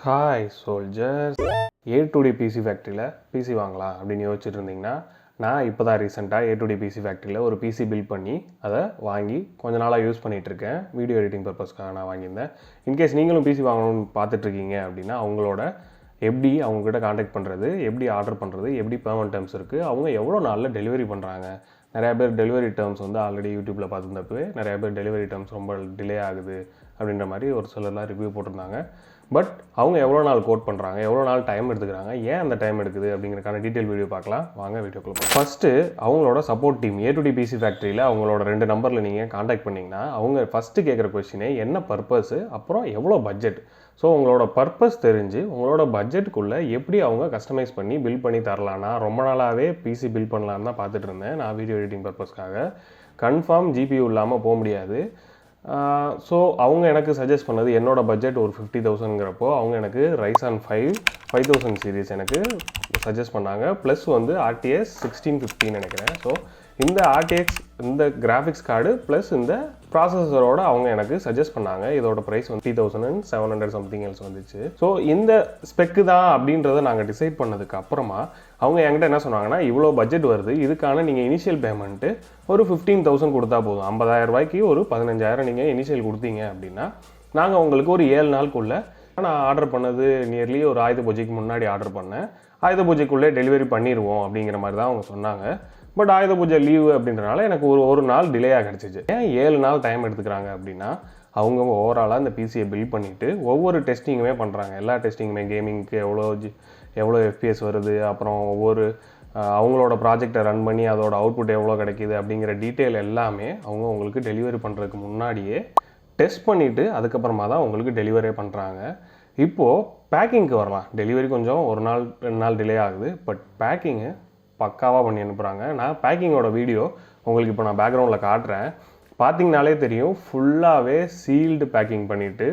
Hi soldiers. A2D PC ஃபேக்ட்ரியில் PC வாங்கலாம் அப்படின்னு யோசிச்சுட்டு இருந்தீங்கன்னா, நான் இப்போ தான் ரீசெண்டாக A2D பிசி ஃபேக்ட்ரியில் ஒரு பிசி பில்ட் பண்ணி அதை வாங்கி கொஞ்ச நாளாக யூஸ் பண்ணிகிட்ருக்கேன். வீடியோ எடிட்டிங் பர்பஸ்க்காக நான் வாங்கியிருந்தேன். இன்கேஸ் நீங்களும் பிசி வாங்கணும்னு பார்த்துட்ருக்கீங்க அப்படின்னா, அவங்களோட எப்படி அவங்கக்கிட்ட காண்டாக்ட் பண்ணுறது, எப்படி ஆர்டர் பண்ணுறது, எப்படி பேமெண்ட் டேர்ம்ஸ் இருக்குது, அவங்க எவ்வளோ நாளில் டெலிவரி பண்ணுறாங்க. நிறையா பேர் டெலிவரி டேர்ம்ஸ் வந்து ஆல்ரெடி யூடியூப்பில் பார்த்துருந்தப்பவே நிறையா பேர் டெலிவரி டேர்ம்ஸ் ரொம்ப டிலே ஆகுது அப்படின்ற மாதிரி ஒரு சிலர்லாம் ரிவ்யூ போட்டிருந்தாங்க. பட் அவங்க எவ்வளோ நாள் கோட் பண்ணுறாங்க, எவ்வளோ நாள் டைம் எடுத்துக்கிறாங்க, ஏன் அந்த டைம் எடுக்குது அப்படிங்கிறக்கான டீட்டெயில் வீடியோ பார்க்கலாம். வாங்க வீடியோக்குள்ள போகலாம். ஃபஸ்ட்டு அவங்களோட சப்போர்ட் டீம் A2D பிசி ஃபேக்ட்ரியில் அவங்களோட 2 நம்பரில் நீங்கள் காண்டாக்ட் பண்ணிங்கன்னா, அவங்க ஃபஸ்ட்டு கேட்குற கொஸ்டினே என்ன பர்பஸு, அப்புறம் எவ்வளோ பட்ஜெட். ஸோ உங்களோட பர்பஸ் தெரிஞ்சு உங்களோட பட்ஜெட்டுக்குள்ளே எப்படி அவங்க கஸ்டமைஸ் பண்ணி பில்ட் பண்ணி தரலான்னா, ரொம்ப நாளாகவே பிசி பில்ட் பண்ணலான்னு தான் பார்த்துட்டு இருந்தேன் நான் வீடியோ எடிட்டிங் பர்பஸ்க்காக. கன்ஃபார்ம் GPU இல்லாமல் போக முடியாது. ஸோ அவங்க எனக்கு சஜஸ்ட் பண்ணது, என்னோடய பட்ஜெட் ஒரு 50,000ங்கிறப்போ அவங்க எனக்கு Ryzen 5000 சீரீஸ் எனக்கு சஜஸ்ட் பண்ணாங்க. ப்ளஸ் வந்து RTX 1650 நினைக்கிறேன். ஸோ இந்த RTX இந்த கிராஃபிக்ஸ் கார்டு ப்ளஸ் இந்த ப்ராசஸரோட அவங்க எனக்கு சஜஸ்ட் பண்ணாங்க. இதோட ப்ரைஸ் வந்து 3700 சம்திங் எல்ஸ் வந்துச்சு. ஸோ இந்த ஸ்பெக்கு தான் அப்படின்றத நாங்கள் டிசைட் பண்ணதுக்கு அப்புறமா அவங்க என்கிட்ட என்ன சொன்னாங்கன்னா, இவ்வளோ பட்ஜெட் வருது, இதுக்கான நீங்கள் இனிஷியல் பேமெண்ட்டு ஒரு 15,000 கொடுத்தா போதும். 50,000 ரூபாய்க்கு ஒரு 15,000 நீங்கள் இனிஷியல் கொடுத்தீங்க அப்படின்னா, நாங்கள் உங்களுக்கு ஒரு 7 நாளுக்குள்ளே, நான் ஆர்டர் பண்ணது நியர்லி ஒரு ஆயுத பூஜைக்கு முன்னாடி ஆர்டர் பண்ணேன், ஆயுத பூஜைக்குள்ளே டெலிவரி பண்ணிடுவோம் அப்படிங்கிற மாதிரி தான் அவங்க சொன்னாங்க. பட் ஆயுத பூஜை லீவு அப்படின்றனால எனக்கு ஒரு நாள் டிலேயாக கிடச்சிச்சு. ஏன் 7 நாள் டைம் எடுத்துக்கிறாங்க அப்படின்னா, அவங்க ஓவராலாக இந்த பிசியை பில்ட் பண்ணிவிட்டு ஒவ்வொரு டெஸ்டிங்குமே பண்ணுறாங்க. எல்லா டெஸ்டிங்குமே கேமிங்க்கு எவ்வளோ FPS வருது, அப்புறம் ஒவ்வொரு அவங்களோட ப்ராஜெக்டை ரன் பண்ணி அதோட அவுட்புட் எவ்வளோ கிடைக்கிது அப்படிங்கிற டீட்டெயில் எல்லாமே அவங்க உங்களுக்கு டெலிவரி பண்ணுறதுக்கு முன்னாடியே டெஸ்ட் பண்ணிவிட்டு அதுக்கப்புறமா தான் உங்களுக்கு டெலிவரியே பண்ணுறாங்க. இப்போது பேக்கிங்க்கு வரலாம். டெலிவரி கொஞ்சம் 1 நாள் 2 நாள் டிலே ஆகுது. பட் பேக்கிங்கு பக்காவாக பண்ணி அனுப்புகிறாங்க. நான் பேக்கிங்கோட வீடியோ உங்களுக்கு இப்போ நான் பேக்ரவுண்டில் காட்டுறேன். பார்த்திங்கனாலே தெரியும், ஃபுல்லாகவே சீல்டு பேக்கிங் பண்ணிவிட்டு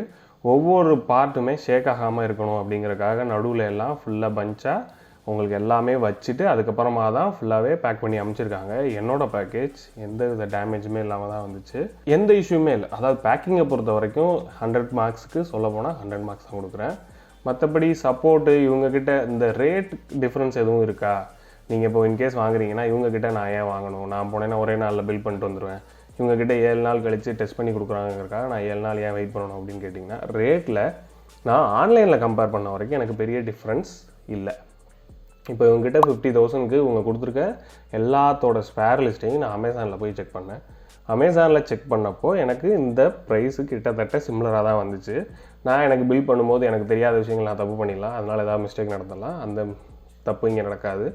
ஒவ்வொரு பார்ட்டுமே ஷேக் ஆகாமல் இருக்கணும் அப்படிங்கிறக்காக நடுவில் எல்லாம் ஃபுல்லாக பஞ்சாக உங்களுக்கு எல்லாமே வச்சுட்டு அதுக்கப்புறமா தான் ஃபுல்லாகவே பேக் பண்ணி அனுப்பிச்சிருக்காங்க. என்னோடய பேக்கேஜ் எந்த வித டேமேஜுமே இல்லாமல் தான் வந்துச்சு. எந்த இஷ்யூமே இல்லை. அதாவது பேக்கிங்கை பொறுத்த வரைக்கும் 100 மார்க்ஸுக்கு சொல்ல போனால் 100 மார்க்ஸ் தான் கொடுக்குறேன். மற்றபடி சப்போர்ட்டு இவங்கக்கிட்ட இந்த ரேட் டிஃப்ரென்ஸ் எதுவும் இருக்கா, நீங்கள் இப்போ இன்கேஸ் வாங்குறீங்கன்னா இவங்கக்கிட்ட நான் ஏன் வாங்கணும், நான் போனேன்னா ஒரே நாளில் பில் பண்ணிட்டு வந்துடுவேன், இவங்கக்கிட்ட 7 நாள் கழித்து டெஸ்ட் பண்ணி கொடுக்குறாங்கிறக்காக நான் 7 நாள் ஏன் வெயிட் பண்ணணும் அப்படின்னு கேட்டிங்கன்னா, ரேட்டில் நான் ஆன்லைனில் கம்பேர் பண்ண வரைக்கும் எனக்கு பெரிய டிஃப்ரென்ஸ் இல்லை. இப்போ இவங்ககிட்ட 50,000க்கு இவங்க கொடுத்துருக்க எல்லாத்தோட ஸ்பேர் லிஸ்ட்டையும் நான் அமேசானில் போய் செக் பண்ணேன். அமேசானில் செக் பண்ணப்போ எனக்கு இந்த ப்ரைஸு கிட்டத்தட்ட சிம்லராக தான் வந்துச்சு. நான் எனக்கு பில் பண்ணும்போது எனக்கு தெரியாத விஷயங்கள் நான் தப்பு பண்ணிடலாம், அதனால் ஏதாவது மிஸ்டேக் நடத்தலாம். அந்த தப்பு இங்கே நடக்காது.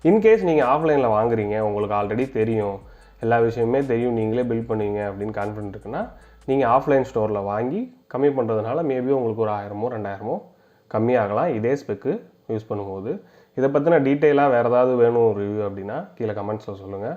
இன்கேஸ் நீங்கள் ஆஃப்லைனில் வாங்குறீங்க, உங்களுக்கு ஆல்ரெடி தெரியும், எல்லா விஷயமே தெரியும், நீங்களே பில் பண்ணுவீங்க அப்படின்னு கான்ஃபிடென்ட் இருக்குன்னா, நீங்கள் ஆஃப்லைன் ஸ்டோரில் வாங்கி கம்மி பண்ணுறதுனால மேபி உங்களுக்கு ஒரு 1000மோ 2000மோ கம்மியாகலாம் இதே ஸ்பெக்கு யூஸ் பண்ணும்போது. இதை பற்றின டீட்டெயிலாக வேறு ஏதாவது வேணும் ரிவ்யூ அப்படின்னா கீழே கமெண்ட்ஸில் சொல்லுங்கள்.